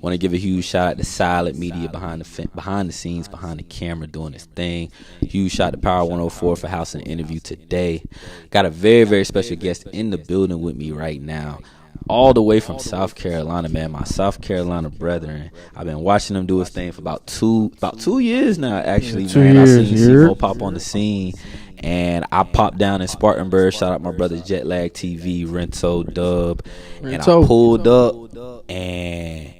Want to give a huge shout out to Silent Media behind the scenes, behind the camera, doing this thing. Huge shout out to Power 104 for hosting the interview today. Got a very, very special guest in the building with me right now. All the way from South Carolina, man. My South Carolina brethren. I've been watching them do his thing for about 2 years now, actually. Yeah, man. I years, seen Semo pop on the scene, and I popped down in Spartanburg. Shout out my brother Jetlag TV, Rento Dub, and I pulled up, and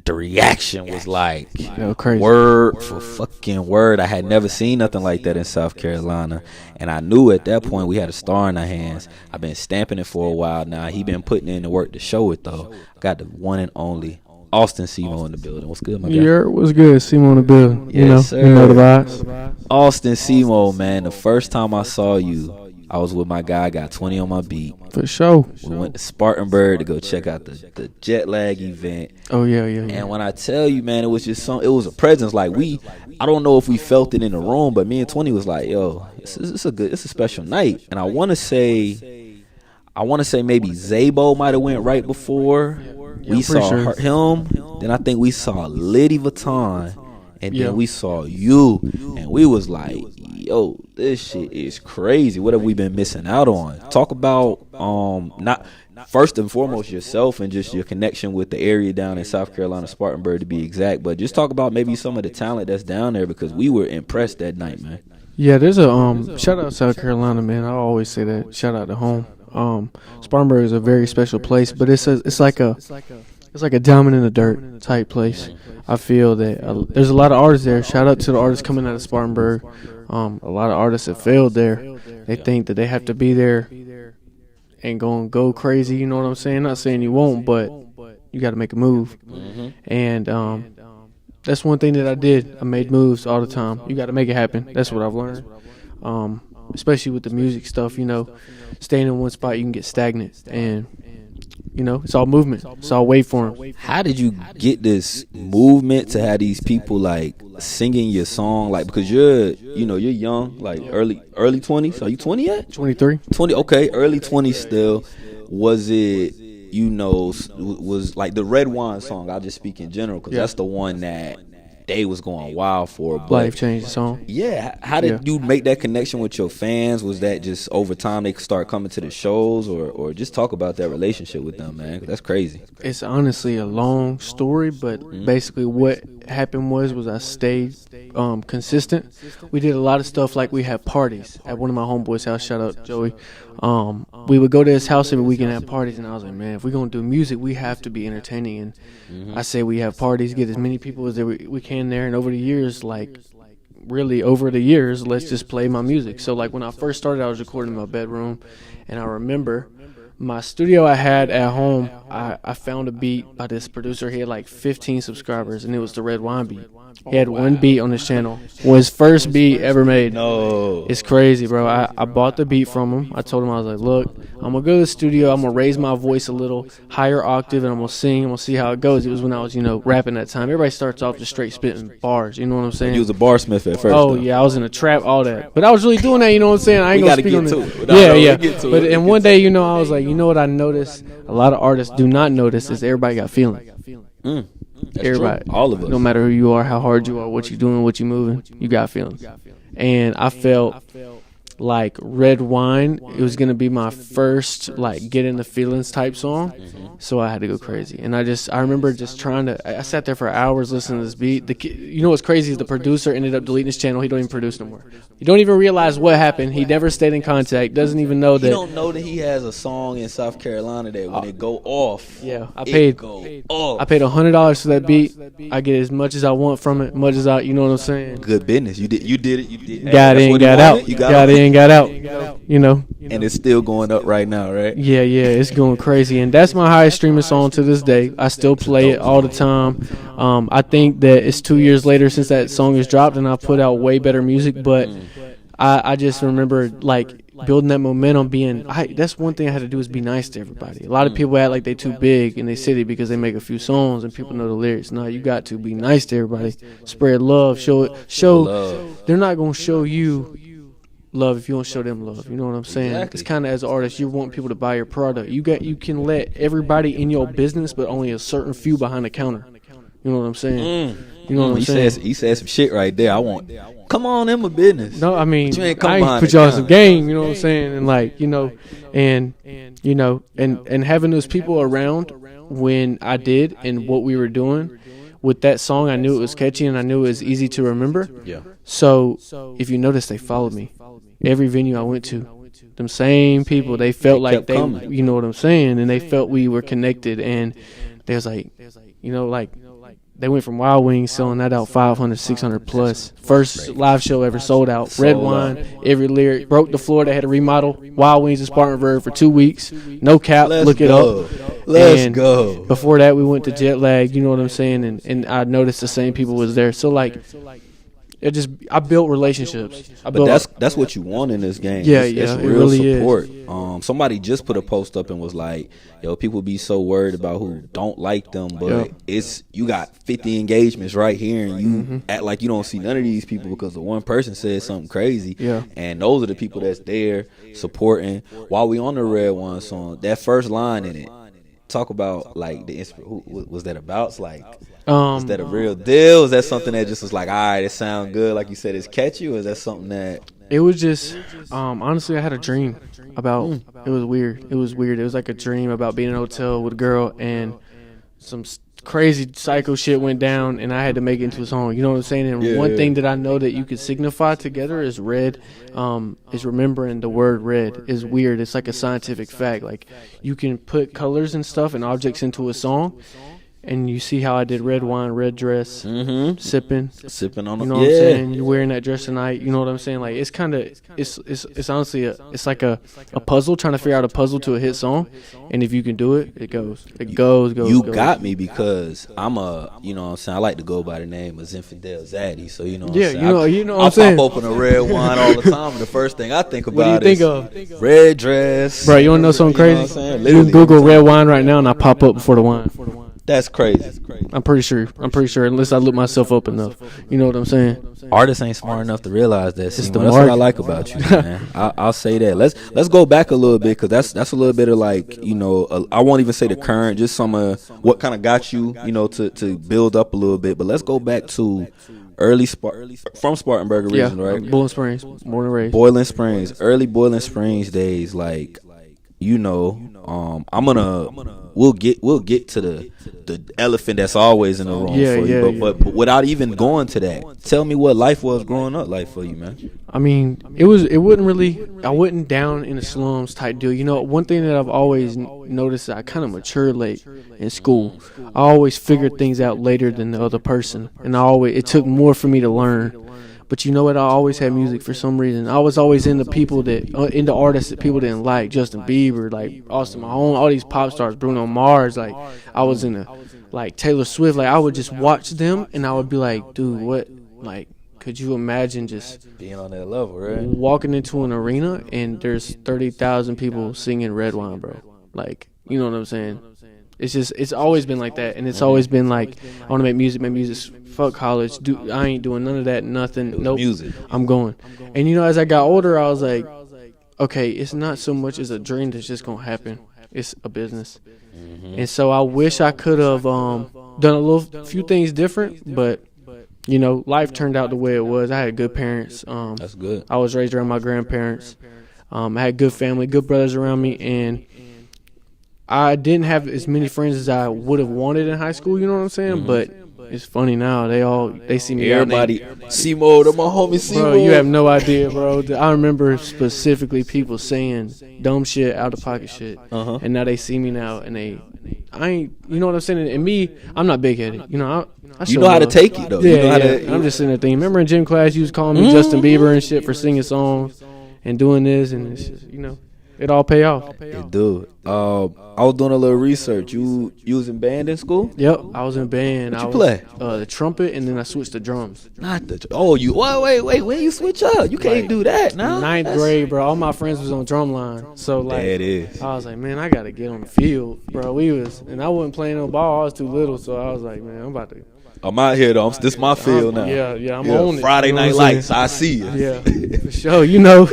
the reaction was like crazy. Word for fucking word. I had never seen nothing like that in South Carolina, and I knew at that point we had a star in our hands. I've been stamping it for a while now. He been putting in the work to show it though. Got the one and only Austin Semo in the building. What's good, my guy? Yeah, what's good? Semo in the building. Yes, you know the vibes. Austin Semo, man. The first time I saw you, I was with my guy. I got 20 on my beat. For sure. We went to Spartanburg to go check out the jet lag event. Oh yeah. And when I tell you, man, it was just it was a presence. Like I don't know if we felt it in the room, but me and 20 was like, yo, it's a special night. And I want to say maybe Zabo might have went right before. We saw him. Then I think we saw Liddy Vuitton, and then we saw you, and we was like, yo, this shit is crazy. What have we been missing out on? Talk about not first and foremost yourself and just your connection with the area down in South Carolina, Spartanburg to be exact, but just talk about maybe some of the talent that's down there, because we were impressed that night, man. Yeah, there's a shout out South Carolina, man. I always say that. Shout out to home. Spartanburg is a very special place, but it's like a diamond in the dirt type place. I feel that there's a lot of artists there. Shout out to the artists coming out of Spartanburg. A lot of artists have failed there. They think that they have to be there and go crazy. You know what I'm saying? Not saying you won't, but you got to make a move. Mm-hmm. And that's one thing that I did. I made moves all the time. You got to make it happen. That's what I've learned. Especially with the music stuff, staying in one spot, you can get stagnant. And it's all movement. It's all waveform. How did you get this movement to have these people like singing your song? Like, because you're young, like early 20s. Are you 20 yet? 23. 20. Okay, early 20s still. Was it, was like the Red Wine song? I'll just speak in general, because that's the one that they was going wild for. But Life changed song. Yeah. How did you make that connection with your fans? Was that just over time they start coming to the shows, or just talk about that relationship with them, man? That's crazy. It's honestly a long story, but basically what happened was I stayed consistent. We did a lot of stuff, like we had parties at one of my homeboys' house. Shout out Joey. We would go to his house every weekend and have parties, and I was like, man, if we're going to do music, we have to be entertaining. And I say we have parties, get as many people as we can there, and over the years, let's just play my music. So like when I first started, I was recording in my bedroom, and I remember my studio I had at home, I found a beat by this producer. He had like 15 subscribers, and it was the Red Wine beat. He had one beat on his channel. Was first beat ever made. No. It's crazy, bro. I bought the beat from him. I told him, I was like, look, I'm going to go to the studio. I'm going to raise my voice a little higher octave, and I'm going to sing. I'm going to see how it goes. It was when I was, rapping that time. Everybody starts off just straight spitting bars. You know what I'm saying? You was a barsmith at first. Oh, yeah. I was in a trap, all that. But I was really doing that, you know what I'm saying? I ain't going to speak on it. Yeah. But and one day, I was like, you know what I noticed a lot of artists do not notice is everybody got feeling. Everybody, true. All of us. No matter who you are, how hard you are, what you're doing, what you're moving, you got feelings. And I felt like Red Wine, it was going to be my first get in the feelings type song. So I had to go crazy. And I remember just I sat there for hours listening to this beat. You know what's crazy is the producer ended up deleting his channel. He don't even produce no more. You don't even realize what happened. He never stayed in contact. Doesn't even know that. You don't know that he has a song in South Carolina that when it go off. Yeah, I paid $100 for that beat. I get as much as I want from it, much as you know what I'm saying? Good business. You did it. Got in, got out. Got in, got out. And it's still going up right now, right? Yeah, it's going crazy. And that's my highest streaming song to this day. I still play it all the time. I think that it's 2 years later since that song is dropped, and I put out way better music, but I just remember building that momentum. That's one thing I had to do, is be nice to everybody. A lot of people act like they too big in their city because they make a few songs and people know the lyrics. No, you got to be nice to everybody. Spread love. Show. Love. They're not gonna show you love if you don't show them love. You know what I'm saying? Exactly. It's kind of, as an artist, you want people to buy your product. You can let everybody in your business, but only a certain few behind the counter. You know what I'm saying? You know what I'm saying? He said some shit right there. Come on in my business. No, I mean, You ain't come I ain't behind put the y'all counter. some game. You know what I'm saying? And like, you know, and having those people around when I did and what we were doing with that song, I knew it was catchy and I knew it was easy to remember. Yeah. So if you notice, they followed me every venue I went to. Them same people, they felt like kept coming. you know what I'm saying, and they felt we were connected. And they was like, you know, like they went from Wild Wings selling that out 500, 600 plus. First live show ever sold out. Red wine, every lyric, broke the floor. They had to remodel Wild Wings in Spartanburg for 2 weeks. No cap, look it up. Let's go. Before that, we went to Jet Lag. You know what I'm saying, and I noticed the same people was there. So like, I built relationships. That's what you want in this game. Yeah, it's it real really support. is. Somebody just put a post up and was like, "Yo, people be so worried about who don't like them, but you got 50 engagements right here, and you act like you don't see none of these people because the one person said something crazy." Yeah. And those are the people that's there supporting. While we on the Red One song, that first line in it, talk about like who was that about? It's like. Is that a real deal? Is that something that just was like, all right, it sounds good, like you said, it's catchy, or is that something that... It was just, honestly, I had a dream about, it was weird. It was like a dream about being in a hotel with a girl, and some crazy psycho shit went down, and I had to make it into a song. You know what I'm saying? And one thing that I know that you could signify together is red, is remembering the word red is weird. It's like a scientific fact. Like, you can put colors and stuff and objects into a song, and you see how I did red wine, red dress, sipping on. You know what I'm saying? You're wearing that dress tonight. You know what I'm saying? Like, it's kind of, it's honestly it's like a puzzle, trying to figure out a puzzle to a hit song. And if you can do it, it goes. You got me, because I'm you know what I'm saying, I like to go by the name of Zinfandel Zaddy. So you know what I'm saying? You know what I'm saying? I pop open a red wine all the time, and the first thing I think about is red dress. Bro, you want to know something crazy? You can Google red wine right now, and I pop up before the wine. That's crazy. I'm pretty sure, unless I look myself up enough. You know what I'm saying? Artists ain't smart enough to realize that. That's market. what I like about you, man. I'll say that. Let's go back a little bit, because that's a little bit of like, you know, I won't even say the current, just some what kind of got you, you know, to build up a little bit. But let's go back to from Spartanburg originally, right? Boiling Springs, born and raised. Boiling Springs, early Boiling Springs days, like, you know, we'll get to the elephant that's always in the room for you. But without even going to that, tell me what life was growing up like for you, man. I mean, I wasn't down in the slums type deal. You know, one thing that I've always noticed, I kind of matured late in school. I always figured things out later than the other person, and it took more for me to learn. But you know what? I always had music for some reason. I was always into into artists that people didn't like. Justin Bieber, like Austin Mahone, all these pop stars, Bruno Mars. Like, I was into like Taylor Swift. Like, I would just watch them, and I would be like, dude, what? Like, could you imagine just being on that level, right? Walking into an arena and there's 30,000 people singing Red Wine, bro? Like, you know what I'm saying? It's always been like that, and it's always been like, I want to make music. Fuck college. I ain't doing none of that. Nothing. Nope. Music. I'm going. And you know, as I got older, I was like, okay, it's not so much as a dream that's just gonna happen. It's a business. And so I wish I could have done a few things different, but you know, life turned out the way it was. I had good parents. That's good. I was raised around my grandparents. I had good family, good brothers around me, and I didn't have as many friends as I would have wanted in high school. You know what I'm saying? But it's funny now. They see me. Everybody, Semo, my homie Semo. Bro, you have no idea, bro. I remember specifically people saying dumb shit, out of pocket shit, and now they see me now, and I ain't. You know what I'm saying? And me, I'm not big headed. You know, you know how to take it though. Yeah, you know how to, I'm just sitting there thinking. Remember in gym class, you was calling me Justin Bieber and shit for singing songs and doing this, and it's just, you know. It all pay off. It do. I was doing a little research. You was in band in school? Yep, I was in band. What you play? The trumpet, and then I switched to drums. Not the. Oh, you. Wait. When you switch up, you can't do that now. Ninth grade, bro. All my friends was on drum line, so like, there it is. I was like, man, I gotta get on the field, bro. And I wasn't playing no ball. I was too little, so I was like, man, I'm about to. I'm out here though. This my field now. Yeah, I'm on it. Friday Night Lights. I see you. Yeah, for sure. You know.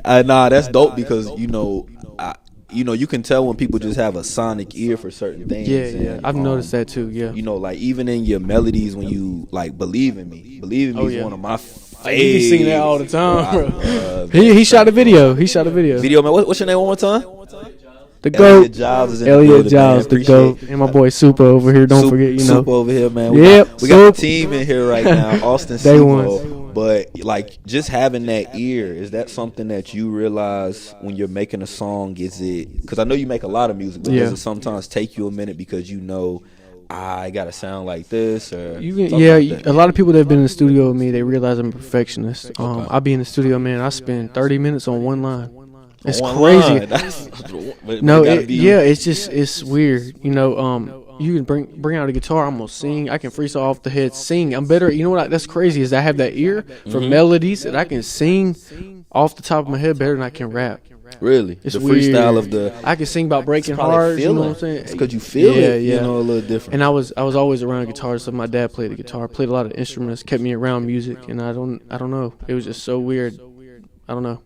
Nah, that's dope because you can tell when people just have a sonic ear for certain things. Yeah. I've noticed that too. Yeah. Like even in your melodies when you like Believe in Me. Believe in Me is one of my favorites. He be singing that all the time, bro. He shot a video. Video man. What's your name one more time? The GOAT. Elliot Giles, the GOAT. And my boy Super over here. Don't forget, Super over here, man. We got the team in here right now. Austin Semo. But like just having that ear, is that something that you realize when you're making a song? Is it because I know you make a lot of music, but does it sometimes take you a minute because I gotta sound like this or a lot of people that have been in the studio with me, they realize I'm a perfectionist. I be in the studio, man, I spend 30 minutes on one line. It's crazy. It's weird. You can bring out a guitar, I'm gonna sing. I can freestyle off the head, sing. I'm better. You know what? That's crazy. Is I have that ear for melodies that I can sing off the top of my head better than I can rap. Really? It's the weird. Freestyle of the. I can sing about breaking hearts. You know what I'm saying? It's because you feel it. A little different. And I was always around guitars. So my dad played the guitar, played a lot of instruments, kept me around music, and I don't know. It was just so weird. I don't know.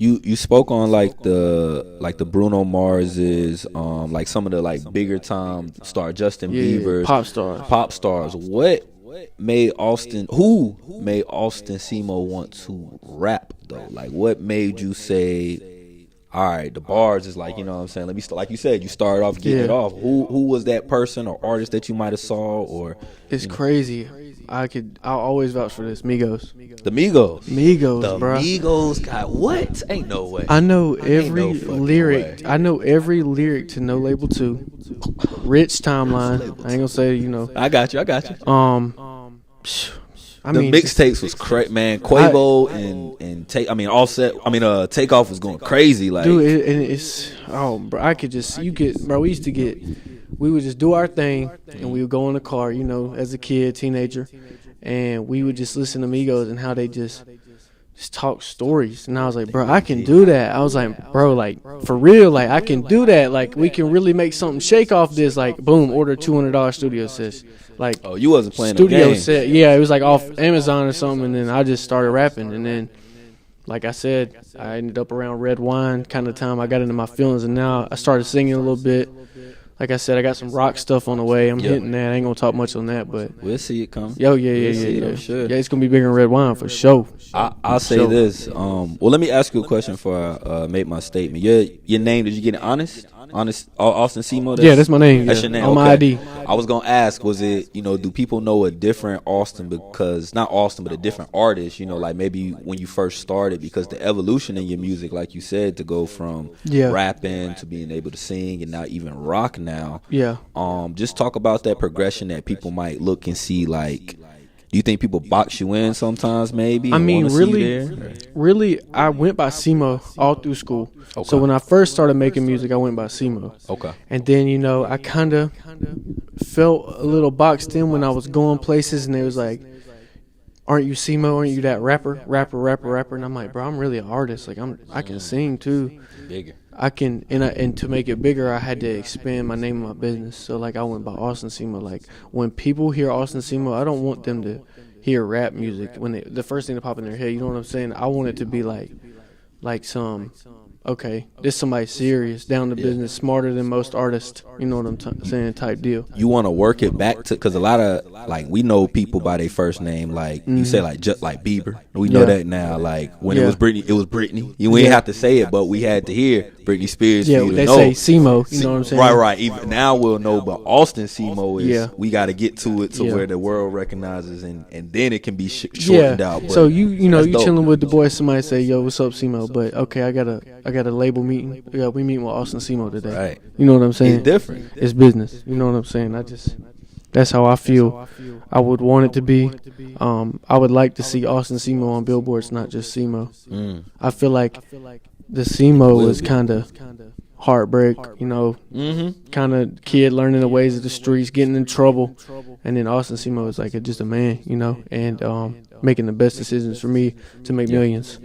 You spoke on like the Bruno Mars's like some of the like bigger time star Justin Bieber's pop stars. What made Austin Semo want to rap though? Like what made you say, all right, the bars is like, you know what I'm saying, let me like you said, you started off getting it off. Who was that person or artist that you might have saw? Or it's crazy. I'll always vouch for this. Migos. The Migos, bro. Migos got what? Ain't no way. I know every lyric. I know every lyric to No Label 2. Rich Timeline. I ain't gonna say, I got you. The mixtapes was crazy, man. Quavo and Offset. Takeoff was going crazy, like. Dude, bro. We would just do our thing, and we would go in the car, as a kid, teenager, and we would just listen to Migos and how they just talk stories. And I was like, bro, I can do that. I was like, bro, like, for real, like, I can do that. Like, we can really make something shake off this. Like, boom, order $200 studio sets. Like, oh, you wasn't playing studio set. Yeah, it was like off Amazon or something, and then I just started rapping. And then, like I said, I ended up around red wine kind of time. I got into my feelings, and now I started singing a little bit. Like I said, I got some rock stuff on the way. I'm hitting that. I ain't gonna talk much on that, but we'll see it come. Yeah. Sure. Yeah, it's gonna be bigger than red wine for sure. I'll say this. Well, let me ask you a question before I make my statement. Your name? Did you get it honest? Austin Semo? That's my name. That's your name. On my ID. I was gonna ask, was it, do people know a different Austin, because not Austin, but a different artist? Like maybe when you first started, because the evolution in your music, like you said, to go from rapping to being able to sing and now even rock now. Yeah. Just talk about that progression that people might look and see. Like, do you think people box you in sometimes? Maybe. I mean, really, I went by Semo all through school. Okay. So when I first started making music, I went by Semo. Okay. And then, I kind of felt a little boxed in when I was going places, and they was like, "Aren't you Semo? Aren't you that rapper?" And I'm like, "Bro, I'm really an artist. Like, I can sing too. Bigger. I can, and to make it bigger, I had to expand my name and my business. So, like, I went by Austin Semo. Like, when people hear Austin Semo, I don't want them to hear rap music when the first thing to pop in their head. You know what I'm saying? I want it to be like some, okay, this somebody serious, down to business, smarter than most artists. You know what I'm saying? Type deal. You want to work it back to, because a lot of, like, we know people by their first name. Like, you say, like, just like Bieber. We know that now. Like, when it was Britney, it was Britney. You ain't have to say it, but we had to hear Britney Spears. Yeah, they say Semo. You know what I'm saying? Right. Even now we'll know, but Austin Semo is, we got to get to it to where the world recognizes, and then it can be shortened out. But so you chilling with the boys, somebody say, "Yo, what's up, Semo?" But okay, I got a label meeting. Yeah, we meeting with Austin Semo today. Right. You know what I'm saying? It's different. It's business. You know what I'm saying? That's how I feel. I would want it to be. I would like to see Austin Semo on billboards, not just Semo. I feel like the Semo was kind of heartbreak, you know, kind of kid learning the ways of the streets, getting in trouble, and then Austin Semo was like just a man, you know, and making the best decisions for me to make millions.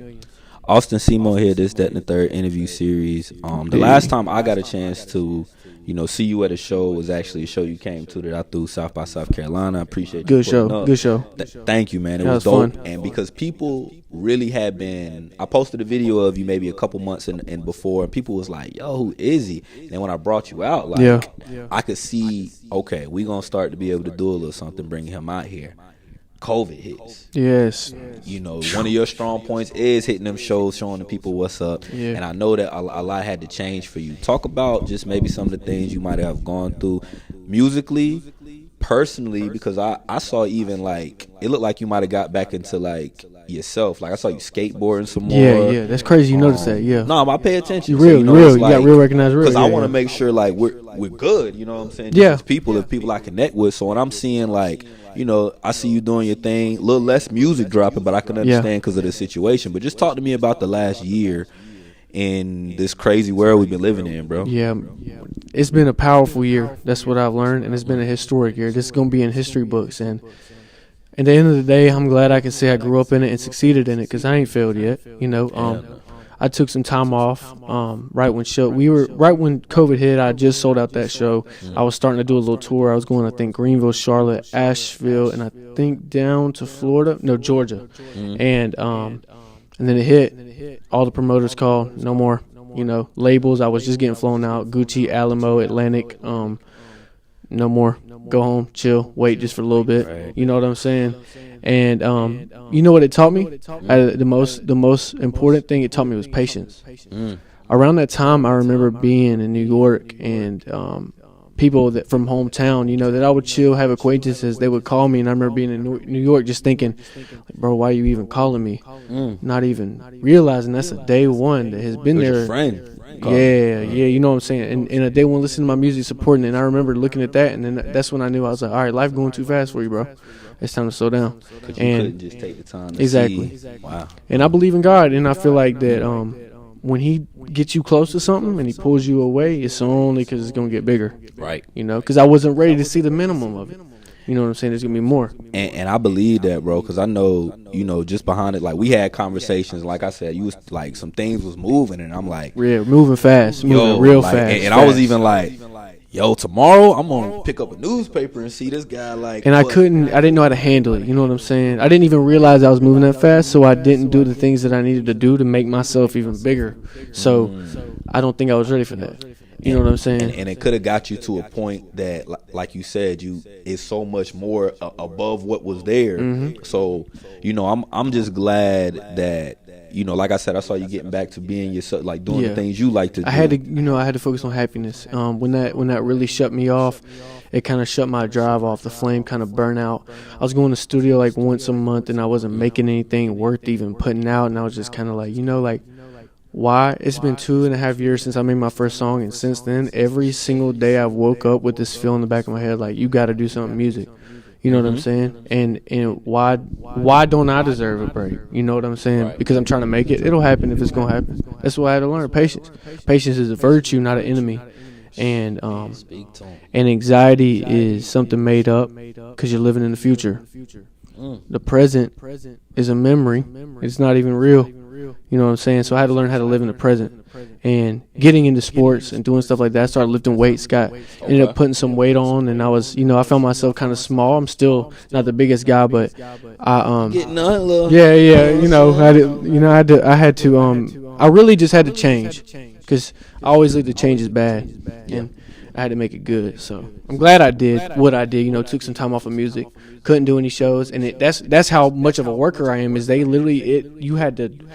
Austin Semo here, this, that, and the third interview series. The last time I got a chance to, you know, see you at a show was actually a show you came to that I threw South by South Carolina. I appreciate you. Good show. Good show. Thank you, man. It was dope. Fun. And because people really had been, I posted a video of you maybe a couple months and before, and people was like, yo, who is he? And then when I brought you out, like, I could see, okay, we going to start to be able to do a little something, bringing him out here. COVID hits. Yes. You know, one of your strong points is hitting them shows, showing the people what's up. Yeah. And I know that a lot had to change for you. Talk about just maybe some of the things you might have gone through musically, personally, because I saw even like, it looked like you might have got back into like yourself. Like I saw you skateboarding some more. Yeah. That's crazy. You noticed that, yeah. No, I pay attention. Real, so, real. Like, you got real recognized real. Because I want to make sure like we're good, you know what I'm saying? Just as people, if people I connect with. So when I'm seeing like, you know, I see you doing your thing, a little less music dropping, but I can understand because of the situation. But just talk to me about the last year in this crazy world we've been living in, bro. Yeah, it's been a powerful year. That's what I've learned, and it's been a historic year. This is going to be in history books, and at the end of the day, I'm glad I can say I grew up in it and succeeded in it because I ain't failed yet, you know. I took some time off right when COVID hit. I just sold out that show. I was starting to do a little tour. I was going, I think, Greenville, Charlotte, Asheville, and I think down to Georgia. And then it hit. All the promoters called, no more, you know, labels. I was just getting flown out. Gucci, Alamo, Atlantic, no more. Go home, chill, wait just for a little bit. Right. You know what I'm saying? And you know what it taught me? The most important thing it taught me was patience. Around that time, I remember being in New York and people that from hometown, you know, that I would chill, have acquaintances. They would call me, and I remember being in New York just thinking, like, bro, why are you even calling me? Not even realizing that's a day one that has been there. Your friend. Yeah, you know what I'm saying? And a day one listening to my music, supporting it, and I remember looking at that, and then that's when I knew I was like, all right, life going too fast for you, bro. It's time to slow down. Because you couldn't just take the time to exactly. see. Wow. And I believe in God, and I feel like that when he gets you close to something and he pulls you away, it's only because it's going to get bigger. Right. You know, because I wasn't ready to see the minimum of it. You know what I'm saying? There's going to be more. And I believe that, bro, because I know, you know, just behind it, like, we had conversations. Like I said, you was like, some things was moving, and I'm like. Yeah, moving fast. Moving real fast. And I was even like, yo, tomorrow I'm going to pick up a newspaper and see this guy, like. And I didn't know how to handle it. You know what I'm saying? I didn't even realize I was moving that fast, so I didn't do the things that I needed to do to make myself even bigger. So I don't think I was ready for that. You know what I'm saying? And it could have got you to a point that, like you said, is so much more above what was there. So, you know, I'm just glad that, you know, like I said, I saw you getting back to being yourself, like doing the things you like to do. I had to focus on happiness. When that really shut me off, it kind of shut my drive off. The flame kind of burned out. I was going to studio like once a month, and I wasn't making anything worth even putting out. And I was just kind of like, you know, like, why? It's been 2.5 years since I made my first song, and since then, every single day I've woke up with this feel in the back of my head, like, you got to do something music. You know what I'm saying? And why don't I deserve a break? You know what I'm saying? Right. Because I'm trying to make it. It'll happen if it's gonna happen. That's what I had to learn. Patience. Patience is a virtue, not an enemy. And anxiety is something made up because you're living in the future. The present is a memory. It's not even real. You know what I'm saying? So I had to learn how to live in the present. And getting into sports and doing stuff like that, I started lifting weights. Ended up putting some weight on, and I was, you know, I found myself kind of small. I'm still not the biggest guy, but I getting on a little. Yeah, you know, I really just had to change because I always think the change is bad, and I had to make it good. So I'm glad I did what I did. You know, took some time off of music, couldn't do any shows, and that's how much of a worker I am. Is they literally the United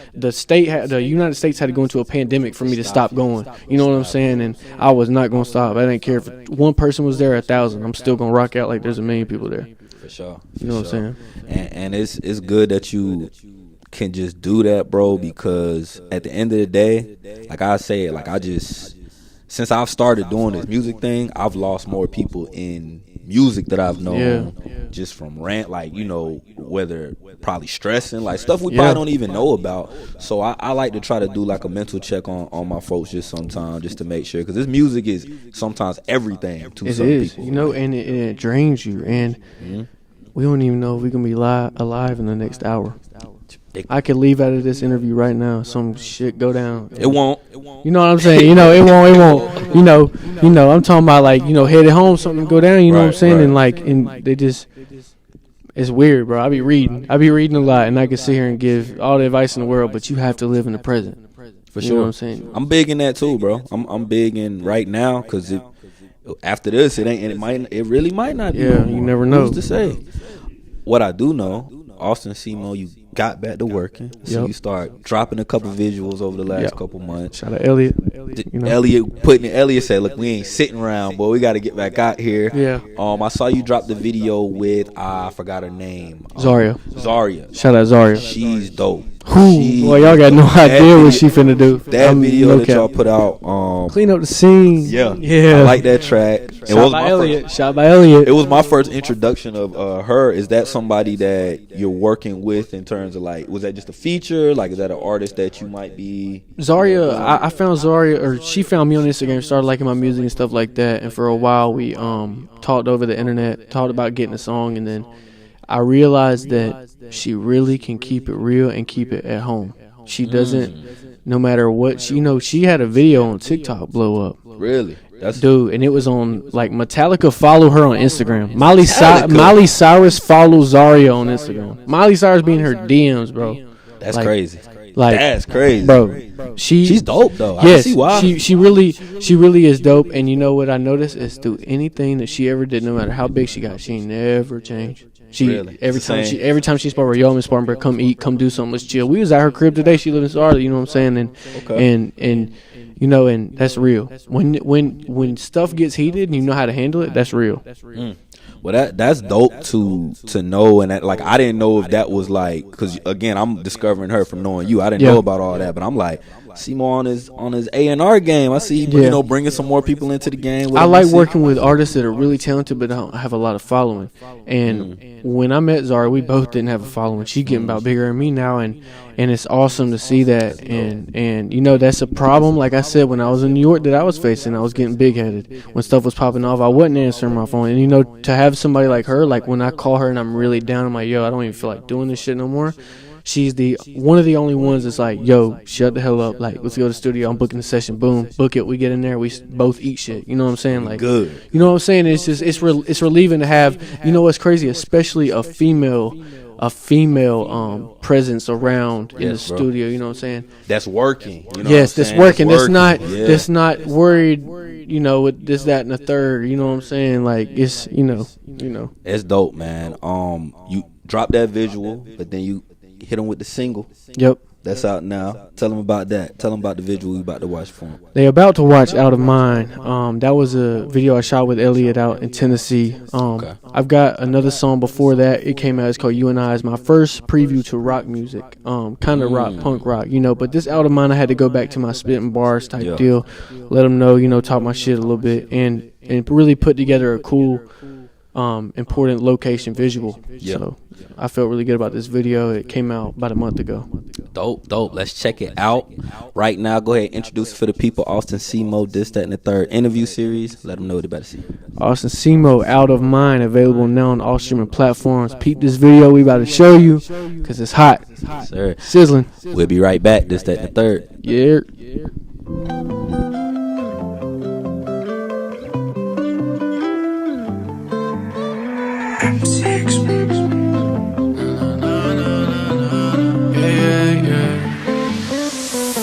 States had to go into a pandemic for me to stop going. You know what I'm saying? And I was not gonna stop. I didn't care if one person was there, 1,000. I'm still gonna rock out like there's a million people there. For sure. You know what I'm saying? And it's good that you can just do that, bro. Because at the end of the day, like I say, like I just. since I've started doing this music thing, I've lost more people in music that I've known just from rant, like, you know, whether probably stressing, like stuff we probably don't even know about. So I like to try to do like a mental check on my folks just sometimes, just to make sure, because this music is sometimes everything to some people. You know, and it drains you, and we don't even know if we can be alive in the next hour. I could leave out of this interview right now. Some shit go down. It won't. You know what I'm saying? You know, it won't. You know, I'm talking about, like, you know, headed home, something go down, you know what I'm saying? And like, and they just, it's weird, bro. I be reading a lot, and I can sit here and give all the advice in the world, but you have to live in the present. For sure. You know what I'm saying? I'm big in that too, bro. I'm big in right now, because after this, it really might not be. Yeah, you never know. Who's to say? What I do know, Austin Semo, you got back to working, so you start dropping a couple visuals over the last couple months. Shout out Elliot. Elliot said, "Look, we ain't sitting around, boy. We got to get back out here." Yeah. I saw you drop the video with I forgot her name. Zarya. Shout out Zarya. She's dope. Boy, y'all got no idea what she finna do. That video that y'all put out, clean up the scene. Yeah. I like that track. Shout by Elliot. It was my first introduction of her. Is that somebody that you're working with in terms of, like, was that just a feature? Like, is that an artist that you might be? Zarya, I found Zarya, or she found me on Instagram, started liking my music and stuff like that. And for a while, we talked over the internet, talked about getting a song, and then I realized that she really can keep it real and keep it at home. She doesn't, no matter what. She had a video on TikTok blow up. Really? Dude, and it was on, like, Metallica follow her on Instagram. Miley Cyrus follows Zarya on Instagram. Miley Cyrus be in her DMs, bro. That's crazy. Like, that's crazy, bro. She's dope though. Yes, I see why. She really is dope. And you know what I noticed is, through anything that she ever did, no matter how big she got, she ain't never changed. Every time she spoke, yo, Miss Spartanburg, come eat, come do something, let's chill. We was at her crib today. She live in Zarya, you know what I'm saying? And you know, and that's real. When stuff gets heated and you know how to handle it, that's real. Well, that's dope to know, and that, like, I didn't know if that was like, because again, I'm discovering her from knowing you. I didn't know about all that, but I'm like, Seymour on his A&R game. I see, you know, bringing some more people into the game. I like working with artists that are really talented but don't have a lot of following. And when I met Zarya, we both didn't have a following. She getting about bigger than me now, and it's awesome to see that. And you know, that's a problem. Like I said, when I was in New York, that I was facing, I was getting big headed. When stuff was popping off, I wasn't answering my phone. And you know, to have somebody like her, like when I call her and I'm really down, I'm like, yo, I don't even feel like doing this shit no more. She's one of the only ones that's like, yo, shut the hell up. Like, let's go to the studio. I'm booking the session. Boom, book it. We get in there. We both eat shit. You know what I'm saying? Like, good. You know what I'm saying? It's just it's relieving to have. You know what's crazy? Especially a female presence around in the studio. You know what I'm saying? That's working. You know yes, that's working. That's not worried. You know, with this, that, and the third. You know what I'm saying? Like, it's you know. It's dope, man. You drop that visual, but then you hit them with the single. Yep. That's out now. Tell them about that. Tell them about the visual we about to watch for them. They about to watch Out of Mind. That was a video I shot with Elliot out in Tennessee. I've got another song before that. It came out. It's called You and I. It's my first preview to rock music. Kind of rock, punk rock, you know. But this Out of Mind, I had to go back to my spitting bars type deal. Let them know, you know, talk my shit a little bit. And really put together a cool, important location visual. So I felt really good about this video. It came out about a month ago. Dope. Let's check it out right now. Go ahead, introduce it for the people. Austin Semo, this, that, and the third interview series. Let them know what they better see. Austin Semo, Out of Mind, available now on all streaming platforms. Peep this video we about to show you, because it's hot. Sir. Sizzling. We'll be right back. This, that, and the third. Yeah.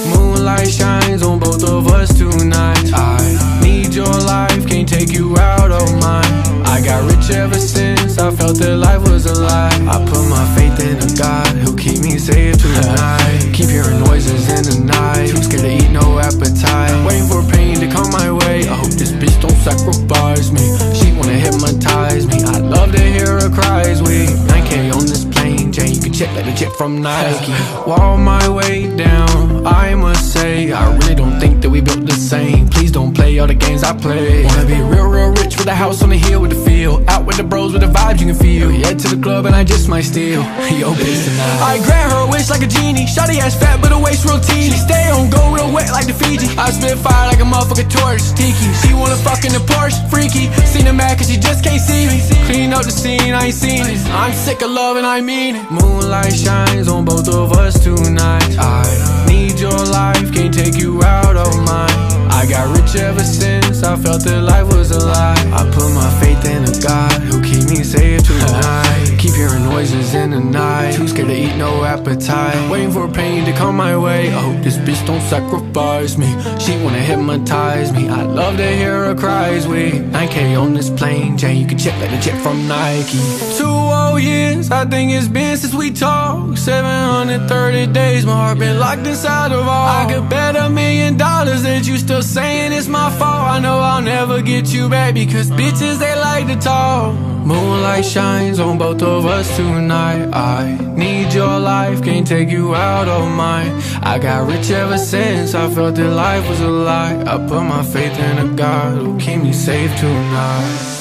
Moonlight shines on both of us tonight. I need your life, can't take you out of mine. I got rich ever since I felt that life was a lie. I put my faith in a God who'll keep me safe tonight. Keep hearing noises in the night, too scared to eat, no appetite. Waiting for pain to come my way. I hope this bitch don't sacrifice me. She wanna hypnotize me. I love to hear her cries. We 9K on this plane, Jane, you can check like the jet from Nike. While my way down, I must say, I really don't think that we built the same. Please don't play all the games I play. Wanna be real, real rich with a house on the hill with the field. Out with the bros with the vibes you can feel. Head to the club and I just might steal your bitch tonight. I grant her a wish like a genie. Shawty ass fat but her waist real teeny. She stay on go real wet like the Fiji. I spit fire like a motherfucking torch. Tiki, she wanna fuck in the Porsche. Freaky, seen her mad cause she just can't see me. Clean up the scene, I ain't seen it. I'm sick of love and I mean it. Moonlight shines on both of us tonight. I need your life, can't take you out of mine. I got rich ever since I felt that life was a lie. I put my faith in a God who'll keep me safe tonight. Keep hearing noises in the night. Too scared to eat, no appetite. Waiting for pain to come my way. I hope this bitch don't sacrifice me. She wanna hypnotize me. I love to hear her cries. We 9K on this plane, Jane. You can check like the jet from Nike. 2 whole years, I think it's been since we talked. 730 days, my heart been locked inside of all. I could bet $1 million that you still saying it's my fault. I know I'll never get you back because bitches, they like to talk. Moonlight shines on both of us tonight. I need your life, can't take you out of mine. I got rich ever since I felt that life was a lie. I put my faith in a God who'll keep me safe tonight.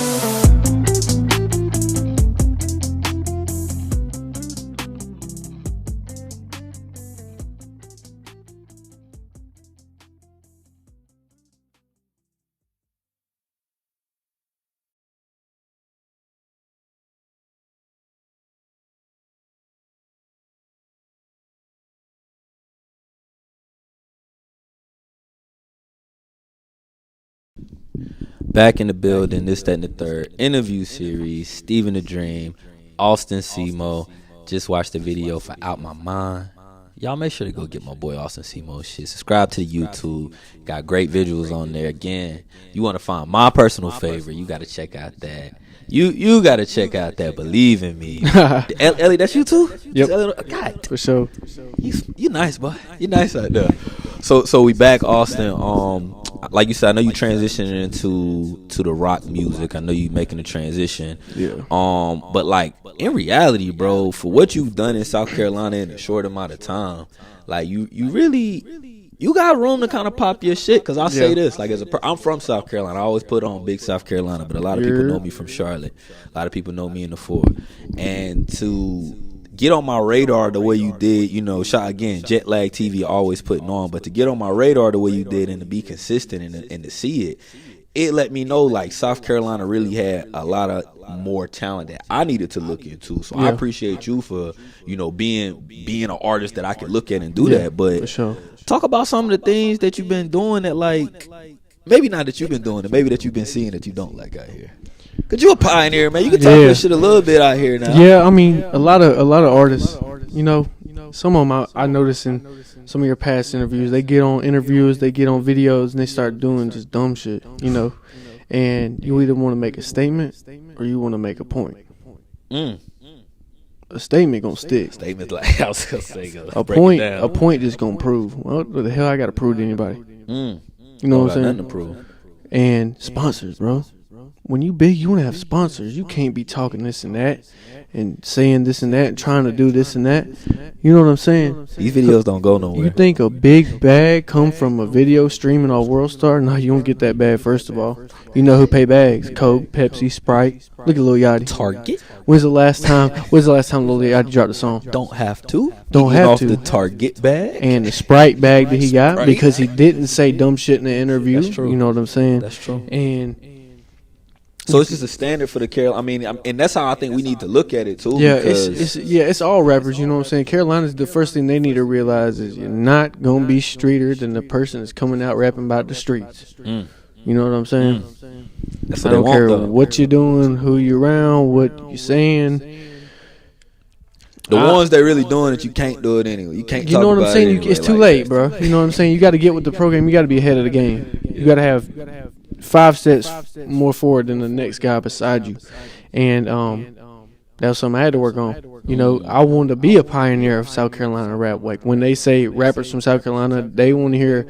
Back in the building, this, that, and the third. Interview series, Steven the Dream, Austin Semo. Just watched the video for Out My Mind. Y'all make sure to go get my boy Austin Semo shit. Subscribe to the YouTube. Got great visuals on there. Again, you want to find my personal favorite, you got to check out that. You got to check out that Believe in Me. Ellie, that's you too? Yep. God. For sure. You nice, boy. You nice out there. So we back, Austin. Like you said, I know you transitioning into the rock music. I know you making a transition. Yeah. But like in reality, bro, for what you've done in South Carolina in a short amount of time, like you really got room to kind of pop your shit. Cause I'll say this, like I'm from South Carolina. I always put on big South Carolina, but a lot of people know me from Charlotte. A lot of people know me in the Fort. And to get on my radar the way you did, you know, shot again, Jet Lag TV always putting on, but to get on my radar the way you did and to be consistent and to see it let me know like South Carolina really had a lot of more talent that I needed to look into. So I appreciate you for, you know, being an artist that I could look at and do that. But for sure. Talk about some of the things that you've been doing that like, maybe not that you've been doing it, maybe that you've been seeing that you don't like out here. Cause you a pioneer, man. You can talk this shit a little bit out here now. Yeah, I mean, a lot of artists. You know, some of them I notice in some of your past interviews. They get on interviews, they get on videos, and they start doing just dumb shit. You know, and you either want to make a statement or you want to make a point. A statement gonna stick. Statement like I was gonna say. A point just gonna prove. What the hell I gotta prove to anybody? You know what I'm saying? Nothing to prove. And sponsors, bro. When you big, you want to have sponsors. You can't be talking this and that and saying this and that and trying to do this and that. You know what I'm saying? These videos don't go nowhere. You think a big bag come from a video streaming on World Star? No, you don't get that bag, first of all. You know who pay bags? Coke, Pepsi, Sprite. Look at Lil Yachty. Target. When's the last time Lil Yachty dropped a song? Don't have to. Don't have off to. The Target bag. And the Sprite bag that he got Sprite. because he didn't say dumb shit in the interview. That's true. You know what I'm saying? That's true. And so it's just a standard for the Carolina. I mean, and that's how I think we need to look at it too. Yeah, because it's all rappers. You know what I'm saying? Carolina's the first thing they need to realize is you're not gonna be streeter than the person that's coming out rapping about the streets. You know what I'm saying? That's I what they don't want, care though. what you're doing, who you're around, what you're saying. The ones that really doing it, you can't do it anyway. You can't. You know what I'm saying? Anyway, It's too like late, that. bro. You know what I'm saying? You got to get with the program. You got to be ahead of the game. You got to have 5 steps more forward than the next guy beside you. And that was something I had to work on. You know, I wanted to be a pioneer of South Carolina rap. Like when they say rappers from South Carolina, they want to hear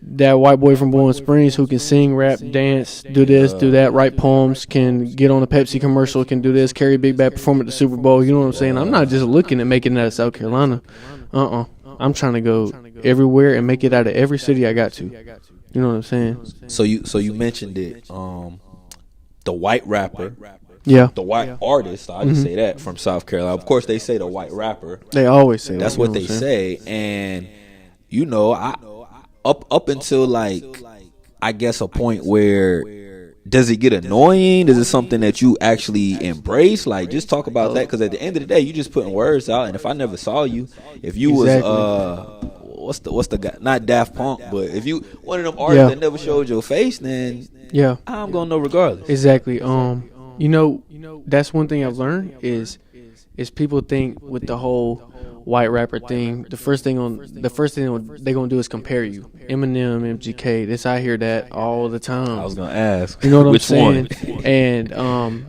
that white boy from Bowling Springs who can sing, rap, dance, do this, do that, write poems, can get on a Pepsi commercial, can do this, carry a big bag, perform at the Super Bowl. You know what I'm saying? I'm not just looking at making it out of South Carolina. I'm trying to go everywhere and make it out of every city I got to. You know what I'm saying? So you mentioned it. The white rapper. Yeah. The white artist, I just say that, from South Carolina. Of course, they say the white rapper. They always say that's that. what they say. And, you know, up until, like, I guess a point where, does it get annoying? Is it something that you actually embrace? Like, just talk about that, because at the end of the day, you just putting words out. And if I never saw you, if you was, what's the guy? Not Daft Punk, but if you one of them artists that never showed your face, then I'm gonna know regardless. Exactly. You know, that's one thing I've learned is people think with the whole white rapper thing, the first thing they're gonna do is compare you. Eminem, MGK. I hear that all the time. I was gonna ask. You know what I'm Which saying? one? And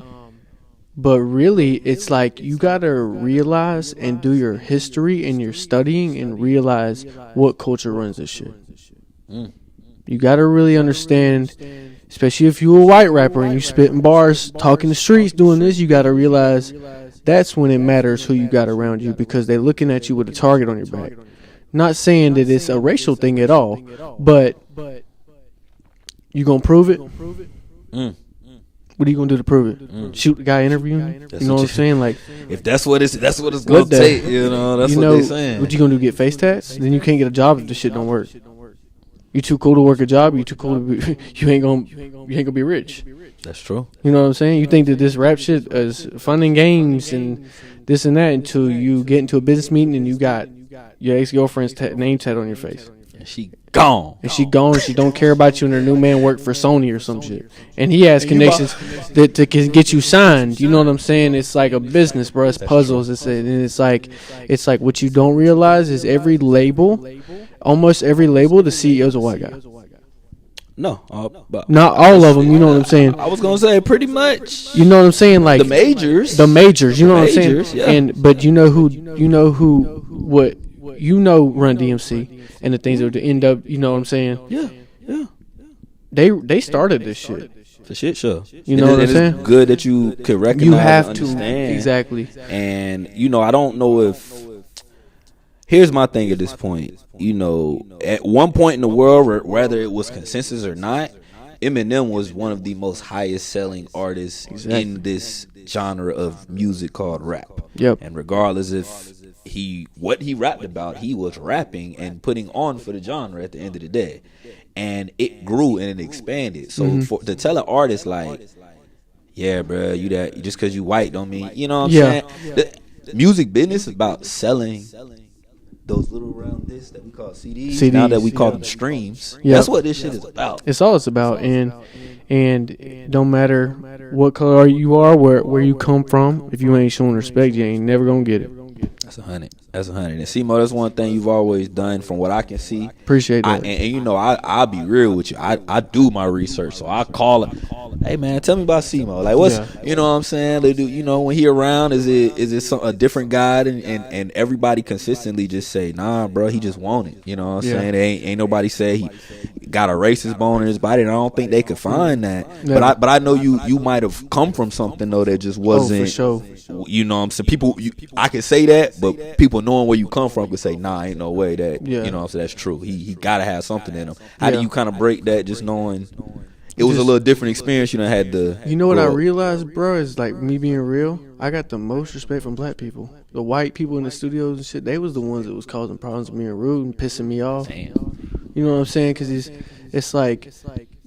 but really, it's like you gotta realize and do your history and your studying and realize what culture runs this shit. You gotta really understand, especially if you're a white rapper and you spitting bars, talking the streets, doing this. You gotta realize that's when it matters who you got around you, because they're looking at you with a target on your back. Not saying that it's a racial thing at all, but you gonna prove it. What are you gonna do to prove it? Shoot the guy interviewing? You know what I'm saying? Like, if that's what it's gonna take. You know, that's what they're saying. What you gonna do? Get face tats? Then you can't get a job if the shit don't work. You too cool to work a job. You too cool to be, you ain't gonna be rich. That's true. You know what I'm saying? You think that this rap shit is fun and games and this and that until you get into a business meeting and you got your ex-girlfriend's name tat on your face. And she gone. And she don't care about you, and her new man work for Sony or some shit. And he has connections that can get you signed. You know what I'm saying? It's like a business, bro. It's puzzles. It's like what you don't realize is almost every label, the CEO's a white guy. No, not all of them. You know what I'm saying? I was gonna say pretty much. You know what I'm saying? Like the majors. You know what I'm saying? Yeah. But you know what Run DMC and the things that would end up. You know what I'm saying? Yeah. They started this shit. For shit, sure. You know what I'm saying? It's good that you could recognize. You have and to understand. exactly. And I don't know if. Here's my thing at this point. At one point in the world, whether it was consensus or not, Eminem was one of the most highest selling artists in this genre of music called rap. Yep. And regardless if what he rapped about, he was rapping and putting on for the genre at the end of the day. And it grew and it expanded. So to tell an artist like, yeah, bro, you just because you white don't mean, you know what I'm saying? The music business is about selling those little round discs that we call CDs. Now that we call them streams. Yep. That's what this shit is about. It's all it's about. And it don't matter what color you are, where you come from, if you ain't showing respect, you ain't never gonna get it. That's 100. And Semo, that's one thing you've always done from what I can see. Appreciate that. I'll be real with you. I do my research, so I call it. Hey man, tell me about Semo. Like what's you know what I'm saying? They do when he around, is it a different guy? And everybody consistently just say, nah, bro, he just want it. You know what I'm saying? Ain't nobody say he got a racist bone in his body. And I don't think they could find that. Yeah. But I know you might have come from something though that just wasn't. For sure. You know what I'm saying? People, I can say that, but people knowing where you come from could say, nah, ain't no way that, you know what I'm saying, that's true. He got to have something in him. How do you kind of break that just knowing it was a little different experience you done had to. You know what I realized, bro, is like me being real, I got the most respect from black people. The white people in the studios and shit, they was the ones that was causing problems with me and rude and pissing me off. Damn. You know what I'm saying? Because it's like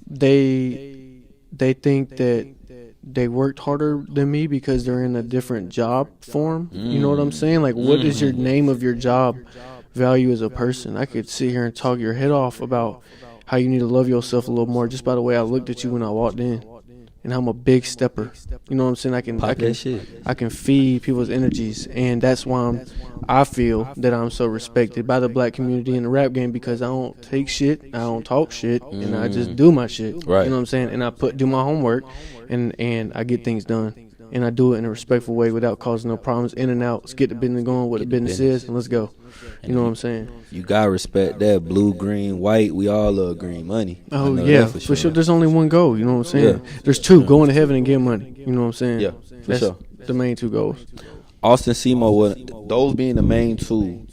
they think that they worked harder than me because they're in a different job form. You know what I'm saying? Like, what is your name of your job value as a person? I could sit here and talk your head off about how you need to love yourself a little more just by the way I looked at you when I walked in. And I'm a big stepper. You know what I'm saying? I can feed people's energies, and that's why I feel that I'm so respected by the black community in the rap game, because I don't take shit, I don't talk shit, and I just do my shit. Right. You know what I'm saying? And I do my homework, and I get things done. and I do it in a respectful way without causing no problems. In and out, let's get the business going, what the business is, and let's go. You know what I'm saying? You gotta respect that. Blue, green, white. We all love green money. Oh yeah, for sure. There's only one goal. You know what I'm saying? Yeah. There's two: going to heaven and get money. You know what I'm saying? Yeah, That's sure. The main two goals. Austin, Semo, those being the main two,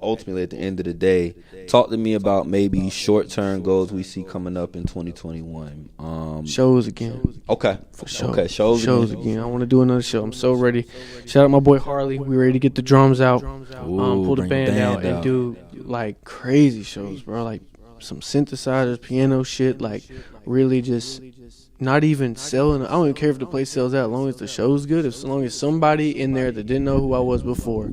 ultimately at the end of the day, talk to me about maybe short-term goals we see coming up in 2021. Shows again. Okay. For sure. Okay, shows again. I want to do another show. I'm so ready. Shout out my boy Harley. We ready to get the drums out, pull the band out, and do like crazy shows, bro. Like some synthesizers, piano shit, like really just not even selling. I don't even care if the place sells out as long as the show's good. As long as somebody in there that didn't know who I was before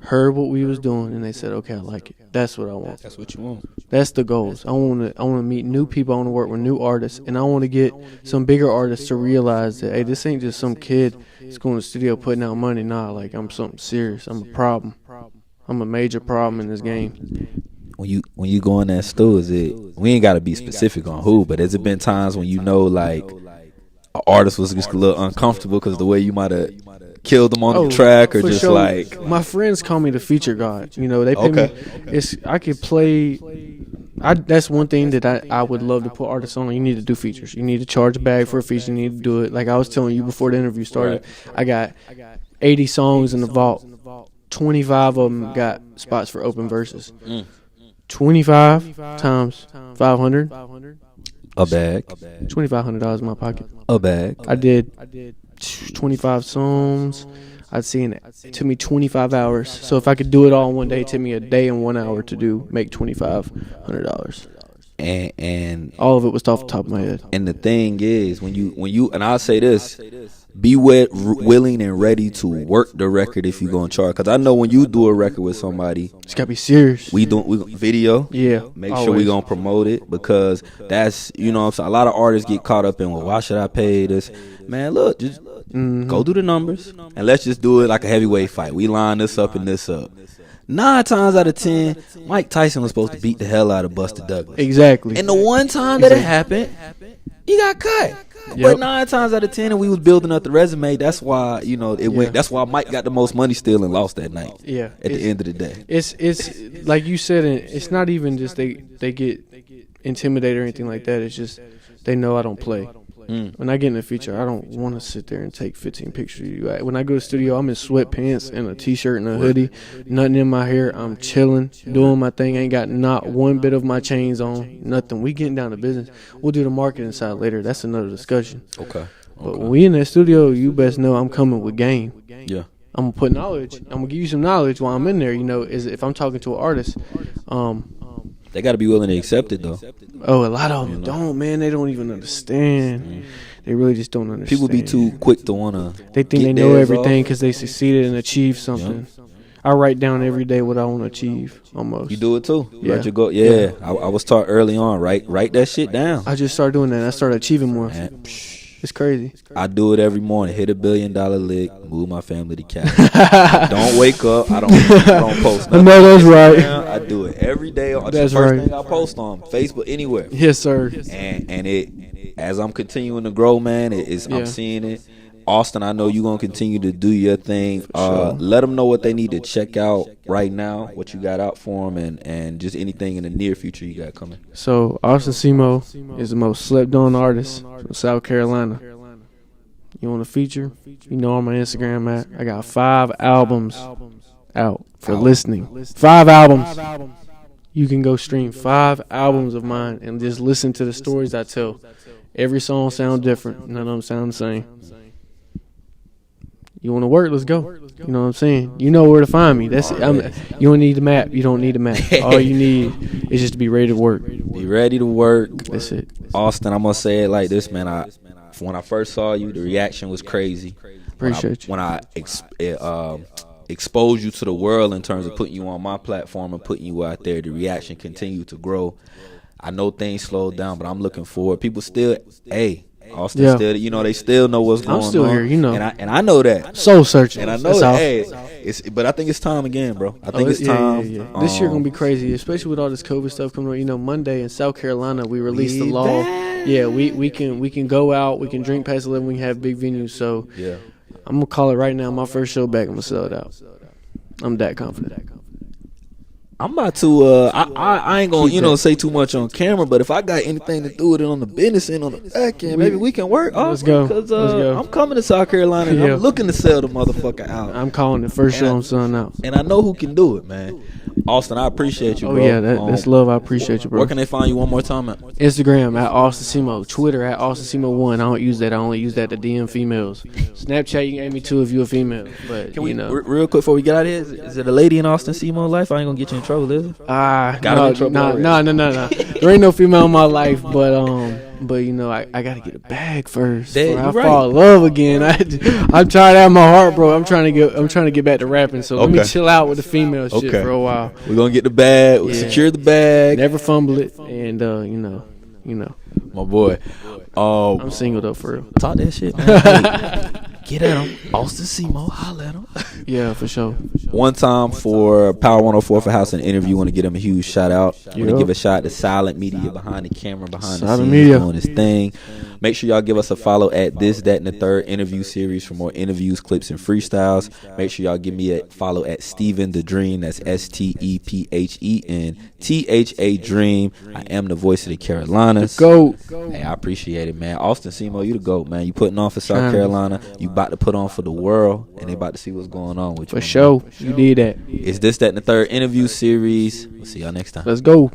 heard what we was doing and they said, okay, I like it. That's what I want. That's what you want. That's the goals. I want to meet new people. I want to work with new artists, and I want to get some bigger artists to realize that, hey, this ain't just some kid that's going to the studio putting out money. Nah, like I'm something serious. I'm a problem. I'm a major problem in this game. When you go in that store, we ain't gotta be specific on who, but has it been times when like an artist was just a little uncomfortable because the way you might have killed them on the track, or just sure. Like my friends call me the feature god. You know, they pay me. I could play. That's one thing that I would love to put artists on. You need to do features. You need to charge a bag for a feature. You need to do it. Like I was telling you before the interview started, I got 80 songs in the vault. 25 of them got spots for open verses. 25 times 500. A bag. $2,500 in my pocket. A bag. I did 25 songs. It took me 25 hours. So if I could do it all in one day, it took me a day and 1 hour to make $2,500. And all of it was off the top of my head. And the thing is, when you and I'll say this, be willing and ready to work the record if you go and charge. Because I know when you do a record with somebody, it's gotta be serious. We video. Yeah, make sure we gonna promote it, because that's, you know what I'm saying, a lot of artists get caught up in, well, why should I pay this? Man, look, just go do the numbers and let's just do it like a heavyweight fight. We line this up and this up. 9 times out of 10, Mike Tyson was supposed to beat the hell out of Buster Douglas. Exactly. And the one time that it happened, he got cut. Yep. But 9 times out of 10, and we was building up the resume. That's why, you know, it went. That's why Mike got the most money still and lost that night. Yeah. At the end of the day, it's like you said. It's not even just they get intimidated or anything like that. It's just they know I don't play. When I get in a feature, I don't want to sit there and take 15 pictures of you. When I go to the studio, I'm in sweatpants and a t-shirt and a hoodie, nothing in my hair. I'm chilling, doing my thing. Ain't got not one bit of my chains on, nothing. We getting down to business. We'll do the marketing side later. That's another discussion. Okay. But when we in that studio, you best know I'm coming with game. Yeah. I'm gonna put knowledge. I'm gonna give you some knowledge while I'm in there. You know, if I'm talking to an artist, they got to be willing to accept it, though. Oh, a lot of them don't, man. They don't even understand. They really just don't understand. People be too quick to want to. They think they know everything because they succeeded and achieved something. I write down every day what I want to achieve, almost. You do it, too? Yeah. Write your goal? Yeah. I was taught early on, write that shit down. I just started doing that. I started achieving more. Man, it's crazy. I do it every morning. Hit $1 billion lick. Move my family to Cali. Don't wake up. I don't post nothing. No, that's right. I do it every day. That's the first thing I post on Facebook, anywhere. Yes, sir. And it, as I'm continuing to grow, man, I'm seeing it. Austin, I know you're going to continue to do your thing. Sure. Let them know what they need to check out right now, what you got out for them, and just anything in the near future you got coming. So, Austin Semo is the most slept-on artist from South Carolina. You want a feature? You know on my Instagram at. I got 5 albums out for listening. 5 albums. You can go stream 5 albums of mine and just listen to the stories I tell. Every song sound different. None of them sound the same. You want to work? Let's go. You know what I'm saying? You know where to find me. That's it. You don't need the map. You don't need the map. All you need is just to be ready to work. Be ready to work. That's it. Austin, I'm going to say it like this, man. When I first saw you, the reaction was crazy. Appreciate you. When I exposed you to the world in terms of putting you on my platform and putting you out there, the reaction continued to grow. I know things slowed down, but I'm looking forward. People still, Austin still, you know, they still know what's going on. I'm still here, you know. And I know that. Soul searching. And I know that. Hey, but I think it's time again, bro. I think it's time. Yeah. This year gonna be crazy, especially with all this COVID stuff coming on. You know, Monday in South Carolina, we released the law. Yeah, we can go out, we can drink past 11, we can have big venues. So yeah, I'm gonna call it right now. My first show back, I'm gonna sell it out. I'm that confident. I'm about to. I ain't gonna say too much on camera, but if I got anything to do with it on the business end, on the back end, maybe we can work. Let's go. Because I'm coming to South Carolina and I'm looking to sell the motherfucker out. I'm calling it first show. I'm selling out, and I know who can do it, man. Austin, I appreciate you, bro. Oh yeah, that's love. I appreciate you, bro. Where can they find you one more time at? Instagram at Austin Semo, Twitter at Austin Semo1. I don't use that. I only use that to DM females. Snapchat, you can add me too if you're a female. But can we, real quick before we get out of here, is it a lady in Austin Semo life? I ain't gonna get you in trouble, is it? No. There ain't no female in my life, but you know, I gotta get a bag first. I fall in love again. I'm trying to have my heart, bro. I'm trying to get back to rapping. So let me chill out with the female shit for a while. We're gonna get the bag, secure the bag, never fumble it, and you know. My boy. I'm single though, for real. Talk that shit, man. Get at him. Austin Semo, holla at him. Yeah, for sure. One time for Power 104 for House and Interview. Want to give him a huge shout out. Want to give a shout out to Silent Media behind the camera, behind the scenes, doing his thing. Make sure y'all give us a follow at This, That, and the Third interview series for more interviews, clips, and freestyles. Make sure y'all give me a follow at Steven the Dream. That's STEPHEN THA Dream. I am the voice of the Carolinas. The GOAT. Hey, I appreciate it, man. Austin Semo, you the GOAT, man. You putting on for South Carolina. You about to put on for the world, and they about to see what's going on with you. For sure. You did that. It's This, That, and the Third interview series. We'll see y'all next time. Let's go.